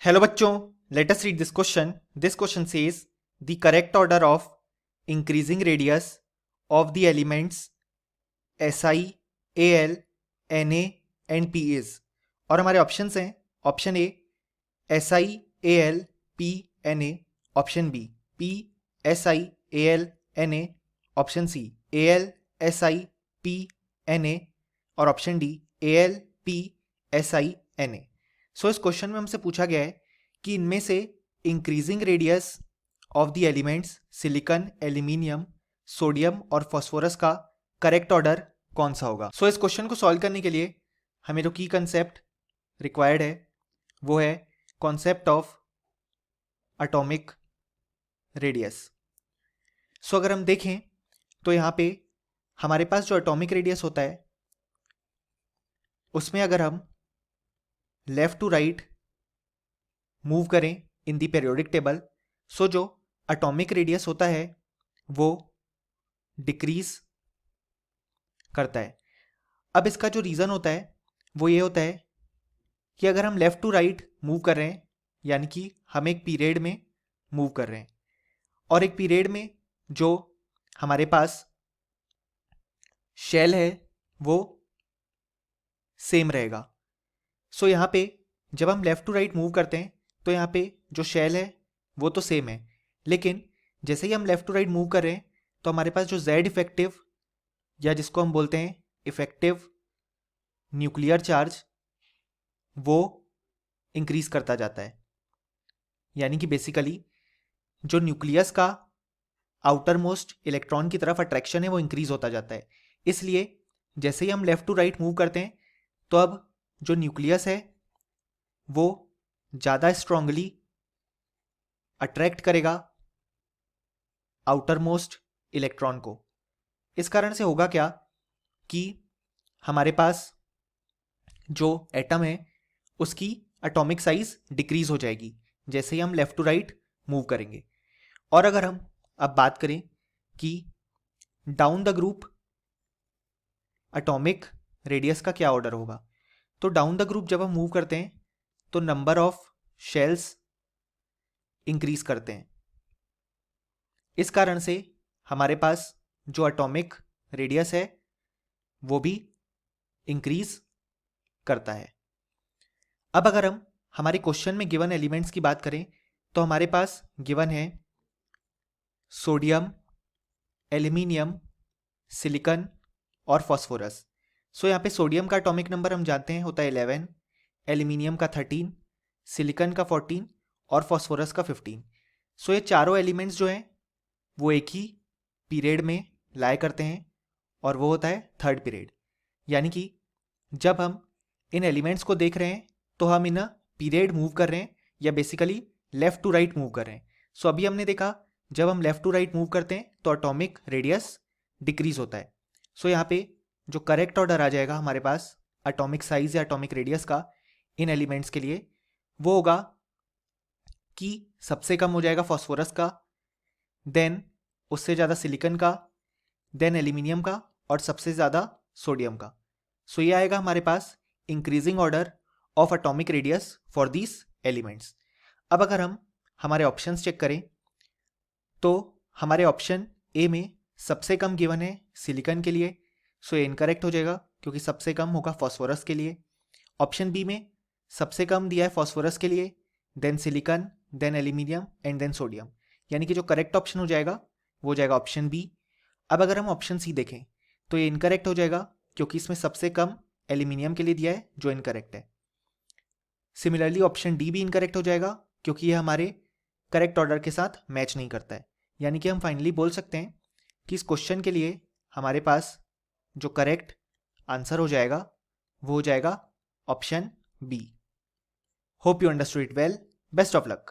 Hello बच्चों, let us read this question. This question says the correct order of increasing radius of the elements Si, Al, Na and P is. और हमारे options हैं option A Si, Al, P, Na, option B P, Si, Al, Na, option C Al, Si, P, Na और option D Al, P, Si, Na. So इस question में हमसे पूछा गया है कि इनमें से increasing radius of the elements silicon, aluminium, sodium और फास्फोरस का करेक्ट ऑर्डर कौन सा होगा। सो इस क्वेश्चन को सॉल्व करने के लिए हमें जो की कंसेप्ट रिक्वायर्ड है वो है कॉन्सेप्ट ऑफ एटॉमिक रेडियस। सो अगर हम देखें तो यहाँ पे हमारे पास जो एटॉमिक रेडियस होता है उसमें अगर हम लेफ्ट टू राइट मूव करें इन दी पीरियोडिक टेबल, सो जो एटॉमिक रेडियस होता है वो डिक्रीज करता है। अब इसका जो रीज़न होता है वो ये होता है कि अगर हम लेफ्ट टू राइट मूव कर रहे हैं यानी कि हम एक पीरियड में मूव कर रहे हैं और एक पीरियड में जो हमारे पास शेल है वो सेम रहेगा। सो यहाँ पे जब हम लेफ्ट टू राइट मूव करते हैं तो यहाँ पे जो शेल है वो तो सेम है, लेकिन जैसे ही हम लेफ्ट टू राइट मूव कर रहे हैं तो हमारे पास जो जेड इफेक्टिव या जिसको हम बोलते हैं इफेक्टिव न्यूक्लियर चार्ज वो इंक्रीज करता जाता है। यानी कि बेसिकली जो न्यूक्लियस का आउटर मोस्ट इलेक्ट्रॉन की तरफ अट्रैक्शन है वो इंक्रीज होता जाता है। इसलिए जैसे ही हम लेफ्ट टू राइट मूव करते हैं तो अब जो न्यूक्लियस है वो ज़्यादा स्ट्रांगली अट्रैक्ट करेगा आउटर मोस्ट इलेक्ट्रॉन को। इस कारण से होगा क्या कि हमारे पास जो एटम है उसकी एटॉमिक साइज डिक्रीज हो जाएगी जैसे ही हम लेफ्ट टू राइट मूव करेंगे। और अगर हम अब बात करें कि down the group atomic radius का क्या ऑर्डर होगा, तो डाउन द ग्रुप जब हम मूव करते हैं तो नंबर ऑफ शेल्स इंक्रीज करते हैं। इस कारण से हमारे पास जो एटॉमिक रेडियस है वो भी इंक्रीज करता है। अब अगर हम हमारे क्वेश्चन में गिवन एलिमेंट्स की बात करें तो हमारे पास गिवन है सोडियम, एल्यूमिनियम, सिलिकॉन और फास्फोरस। सो यहाँ पे सोडियम का एटॉमिक नंबर हम जानते हैं होता है 11, एल्यूमिनियम का 13, सिलिकॉन का 14 और फास्फोरस का 15। सो ये चारों एलिमेंट्स जो हैं वो एक ही पीरियड में लाया करते हैं और वो होता है थर्ड पीरियड। यानी कि जब हम इन एलिमेंट्स को देख रहे हैं तो हम इन पीरियड मूव कर रहे हैं या basically left to right move कर रहे हैं। सो अभी हमने देखा जब हम लेफ्ट टू राइट मूव करते हैं तो एटॉमिक रेडियस डिक्रीज होता है। सो यहाँ पे जो करेक्ट ऑर्डर आ जाएगा हमारे पास एटॉमिक साइज या एटॉमिक रेडियस का इन एलिमेंट्स के लिए वो होगा कि सबसे कम हो जाएगा फास्फोरस का, देन उससे ज़्यादा सिलिकॉन का, देन एल्यूमिनियम का और सबसे ज़्यादा सोडियम का। सो ये आएगा हमारे पास increasing order of atomic radius for these elements. अब अगर हम हमारे ऑप्शंस चेक करें तो हमारे ऑप्शन ए में सबसे कम गिवन है सिलिकॉन के लिए, सो ये इनकरेक्ट हो जाएगा क्योंकि सबसे कम होगा फास्फोरस के लिए। ऑप्शन बी में सबसे कम दिया है फास्फोरस के लिए, then silicon, then aluminium and then sodium. यानी कि जो करेक्ट ऑप्शन हो जाएगा वो जाएगा ऑप्शन बी। अब अगर हम ऑप्शन सी देखें तो ये इनकरेक्ट हो जाएगा क्योंकि इसमें सबसे कम एल्यूमिनियम के लिए दिया है जो इनकरेक्ट है। सिमिलरली ऑप्शन डी भी इनकरेक्ट हो जाएगा क्योंकि ये हमारे करेक्ट ऑर्डर के साथ मैच नहीं करता है। यानी कि हम फाइनली बोल सकते हैं कि इस क्वेश्चन के लिए हमारे पास जो करेक्ट आंसर हो जाएगा वो हो जाएगा option B. Hope you understood it well. Best of luck.